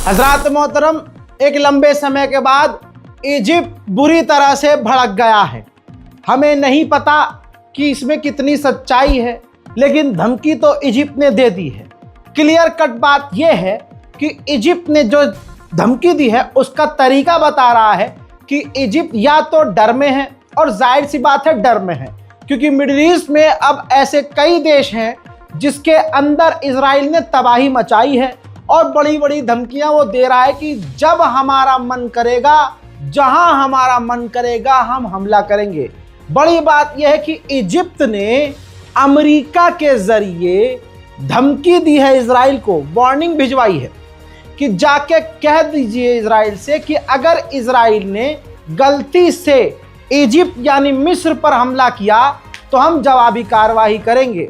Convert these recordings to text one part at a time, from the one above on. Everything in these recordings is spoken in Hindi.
हजरात मोहतरम, एक लंबे समय के बाद इजिप्ट बुरी तरह से भड़क गया है। हमें नहीं पता कि इसमें कितनी सच्चाई है, लेकिन धमकी तो इजिप्ट ने दे दी है। क्लियर कट बात यह है कि इजिप्ट ने जो धमकी दी है उसका तरीका बता रहा है कि इजिप्ट या तो डर में है, और जाहिर सी बात है डर में है, क्योंकि मिडिल ईस्ट में अब ऐसे कई देश हैं जिसके अंदर इजराइल ने तबाही मचाई है, और बड़ी बड़ी धमकियां वो दे रहा है कि जब हमारा मन करेगा, जहां हमारा मन करेगा, हम हमला करेंगे। बड़ी बात यह है कि इजिप्ट ने अमेरिका के जरिए धमकी दी है इजराइल को, वार्निंग भिजवाई है कि जाके कह दीजिए इजराइल से कि अगर इजराइल ने गलती से इजिप्ट यानी मिस्र पर हमला किया तो हम जवाबी कार्रवाई करेंगे।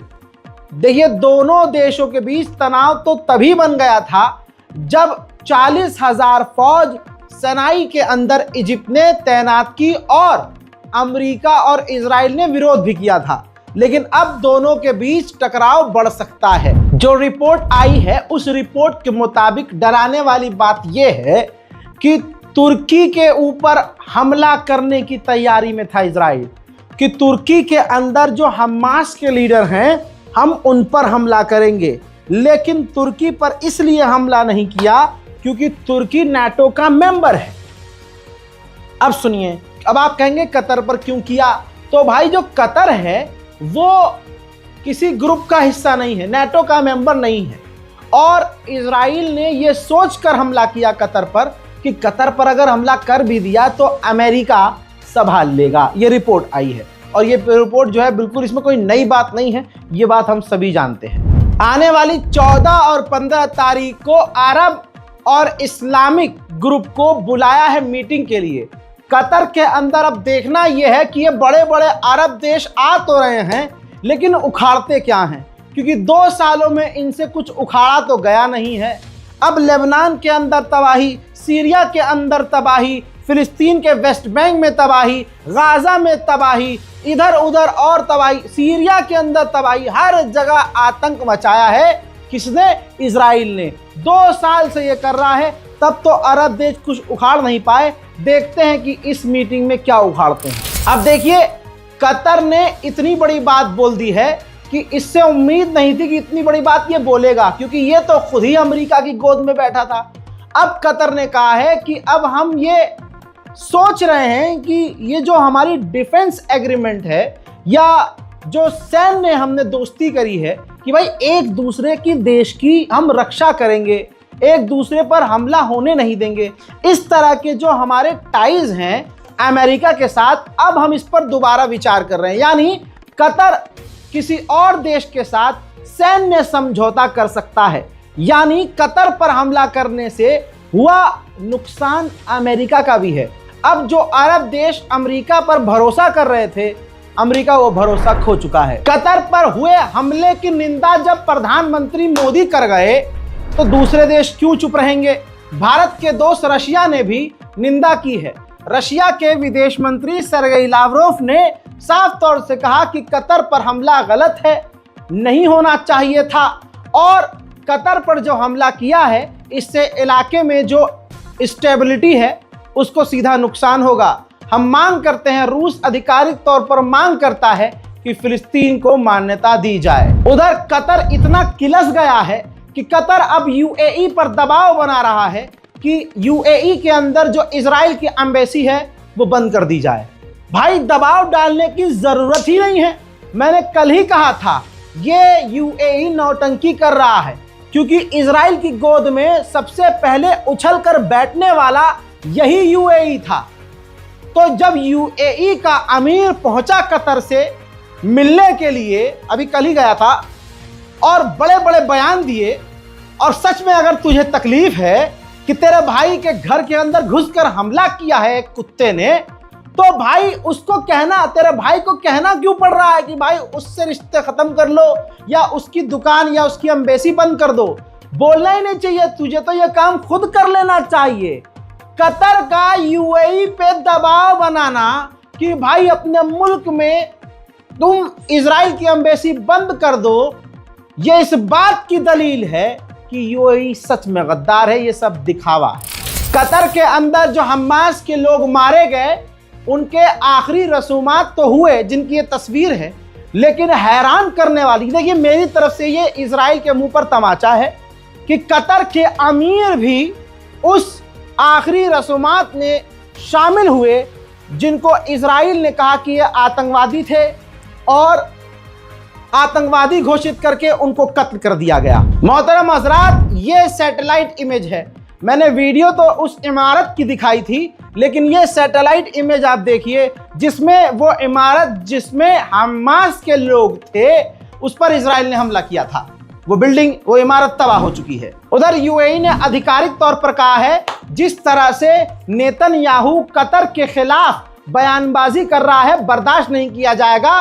देखिए, दोनों देशों के बीच तनाव तो तभी बन गया था जब 40,000 फौज सनाई के अंदर इजिप्ट ने तैनात की, और अमेरिका और इजराइल ने विरोध भी किया था। लेकिन अब दोनों के बीच टकराव बढ़ सकता है। जो रिपोर्ट आई है उस रिपोर्ट के मुताबिक डराने वाली बात यह है कि तुर्की के ऊपर हमला करने की तैयारी में था इजराइल, कि तुर्की के अंदर जो हमास के लीडर हैं हम उन पर हमला करेंगे। लेकिन तुर्की पर इसलिए हमला नहीं किया क्योंकि तुर्की नाटो का मेंबर है। अब सुनिए, अब आप कहेंगे कतर पर क्यों किया? तो भाई, जो कतर है वो किसी ग्रुप का हिस्सा नहीं है, नाटो का मेंबर नहीं है, और इजराइल ने यह सोचकर हमला किया कतर पर कि कतर पर अगर हमला कर भी दिया तो अमेरिका संभाल लेगा। ये रिपोर्ट आई है, और ये रिपोर्ट जो है बिल्कुल इसमें कोई नई बात नहीं है, ये बात हम सभी जानते हैं। आने वाली 14 और 15 तारीख को अरब और इस्लामिक ग्रुप को बुलाया है मीटिंग के लिए कतर के अंदर। अब देखना यह है कि ये बड़े बड़े अरब देश आ तो रहे हैं, लेकिन उखाड़ते क्या हैं, क्योंकि 2 सालों में इनसे कुछ उखाड़ा तो गया नहीं है। अब लेबनान के अंदर तबाही, सीरिया के अंदर तबाही, फिलिस्तीन के वेस्ट बैंक में तबाही, गाजा में तबाही, इधर उधर और तबाही, सीरिया के अंदर तबाही, हर जगह आतंक मचाया है। किसने? इजराइल ने। 2 साल से ये कर रहा है, तब तो अरब देश कुछ उखाड़ नहीं पाए। देखते हैं कि इस मीटिंग में क्या उखाड़ते हैं। अब देखिए, कतर ने इतनी बड़ी बात बोल दी है कि इससे उम्मीद नहीं थी कि इतनी बड़ी बात ये बोलेगा, क्योंकि ये तो खुद ही अमेरिका की गोद में बैठा था। अब कतर ने कहा है कि अब हम ये सोच रहे हैं कि ये जो हमारी डिफेंस एग्रीमेंट है, या जो सैन्य हमने दोस्ती करी है कि भाई एक दूसरे की देश की हम रक्षा करेंगे, एक दूसरे पर हमला होने नहीं देंगे, इस तरह के जो हमारे टाइज हैं अमेरिका के साथ, अब हम इस पर दोबारा विचार कर रहे हैं। यानी कतर किसी और देश के साथ सैन्य समझौता कर सकता है। यानी कतर पर हमला करने से हुआ नुकसान अमेरिका का भी है। अब जो अरब देश अमेरिका पर भरोसा कर रहे थे, अमेरिका वो भरोसा खो चुका है। कतर पर हुए हमले की निंदा जब प्रधानमंत्री मोदी कर गए तो दूसरे देश क्यों चुप रहेंगे? भारत के दोस्त रशिया ने भी निंदा की है। रशिया के विदेश मंत्री सर्गेई लावरोव ने साफ तौर से कहा कि कतर पर हमला गलत है, नहीं होना चाहिए था, और कतर पर जो हमला किया है इससे इलाके में जो स्टेबिलिटी है उसको सीधा नुकसान होगा। हम मांग करते हैं, रूस आधिकारिक तौर पर मांग करता है कि फिलिस्तीन को मान्यता दी जाए। उधर कतर इतना किलस गया है कि कतर अब यूएई पर दबाव बना रहा है कि यूएई के अंदर जो इजराइल की एम्बेसी है वो बंद कर दी जाए। भाई, दबाव डालने की जरूरत ही नहीं है। मैंने कल ही कहा था ये यूएई नौटंकी कर रहा है, क्योंकि इजराइल की गोद में सबसे पहले उछल कर बैठने वाला यही यूएई था। तो जब यूएई का अमीर पहुंचा कतर से मिलने के लिए, अभी कल ही गया था, और बड़े बड़े बयान दिए, और सच में अगर तुझे तकलीफ है कि तेरे भाई के घर के अंदर घुसकर हमला किया है एक कुत्ते ने, तो भाई उसको कहना, तेरे भाई को कहना क्यों पड़ रहा है कि भाई उससे रिश्ते खत्म कर लो, या उसकी दुकान या उसकी एम्बेसी बंद कर दो? बोलना ही नहीं चाहिए, तुझे तो यह काम खुद कर लेना चाहिए। कतर का यूएई पे दबाव बनाना कि भाई अपने मुल्क में तुम इजराइल की एम्बेसी बंद कर दो, ये इस बात की दलील है कि यूएई सच में गद्दार है, ये सब दिखावा है। कतर के अंदर जो हमास के लोग मारे गए उनके आखिरी रसूमात तो हुए जिनकी ये तस्वीर है, लेकिन हैरान करने वाली, देखिए मेरी तरफ से ये इजराइल के मुंह पर तमाचा है कि कतर के अमीर भी उस आखिरी रसूमात में शामिल हुए जिनको इजराइल ने कहा कि ये आतंकवादी थे और आतंकवादी घोषित करके उनको कत्ल कर दिया गया। मोहतरम हज़रात, ये सैटेलाइट इमेज है। मैंने वीडियो तो उस इमारत की दिखाई थी, लेकिन ये सैटेलाइट इमेज आप देखिए जिसमें वो इमारत जिसमें हमास के लोग थे उस पर इजराइल ने हमला किया था। वो बिल्डिंग, वो इमारत तबाह हो चुकी है। उधर यूएई ने आधिकारिक तौर पर कहा है जिस तरह से नेतन्याहू कतर के खिलाफ बयानबाजी कर रहा है, बर्दाश्त नहीं किया जाएगा।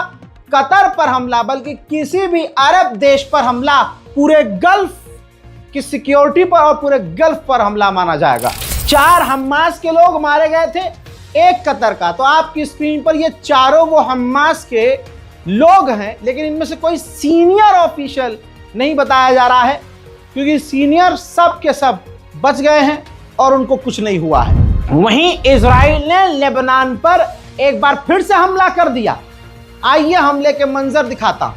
कतर पर हमला, बल्कि किसी भी अरब देश पर हमला पूरे गल्फ की सिक्योरिटी पर और पूरे गल्फ पर हमला माना जाएगा। 4 हमास के लोग मारे गए थे, 1 कतर का। तो आपकी स्क्रीन पर ये चारों वो हमास के लोग हैं, लेकिन इनमें से कोई सीनियर ऑफिशियल नहीं बताया जा रहा है, क्योंकि सीनियर सब के सब बच गए हैं और उनको कुछ नहीं हुआ है। वहीं इजराइल ने लेबनान पर एक बार फिर से हमला कर दिया। आइए हमले के मंजर दिखाता हूं।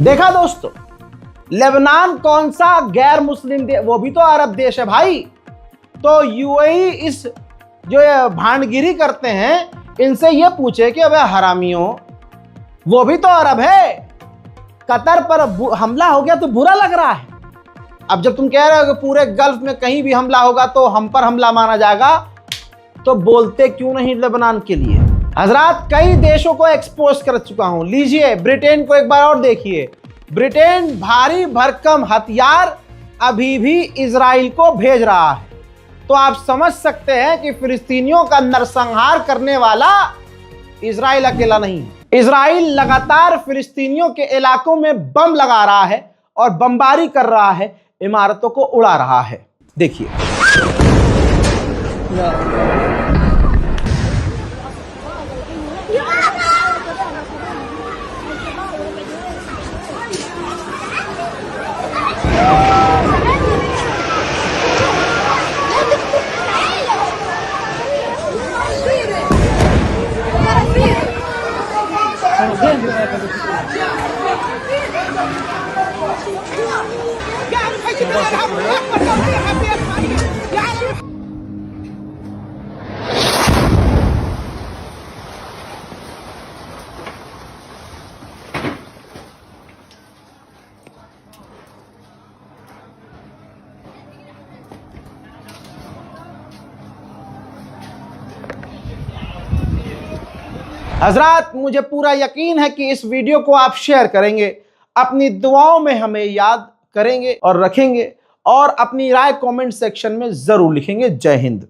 देखा दोस्तों, लेबनान कौन सा गैर मुस्लिम देश, वो भी तो अरब देश है भाई। तो यूएई इस जो भांडगिरी करते हैं, इनसे ये पूछे कि अबे हरामियों, वो भी तो अरब है। कतर पर हमला हो गया तो बुरा लग रहा है। अब जब तुम कह रहे हो कि पूरे गल्फ में कहीं भी हमला होगा तो हम पर हमला माना जाएगा, तो बोलते क्यों नहीं लेबनान के लिए? हजरात, कई देशों को एक्सपोज कर चुका हूं। लीजिए ब्रिटेन को एक बार और देखिए। ब्रिटेन भारी भरकम हथियार अभी भी इजराइल को भेज रहा है। तो आप समझ सकते हैं कि फिलिस्तीनियों का नरसंहार करने वाला इजराइल अकेला नहीं है। इजराइल लगातार फिलिस्तीनियों के इलाकों में बम लगा रहा है और बमबारी कर रहा है, इमारतों को उड़ा रहा है। देखिए हजरात, मुझे पूरा यकीन है कि इस वीडियो को आप शेयर करेंगे, अपनी दुआओं में हमें याद करेंगे और रखेंगे, और अपनी राय कमेंट सेक्शन में जरूर लिखेंगे। जय हिंद।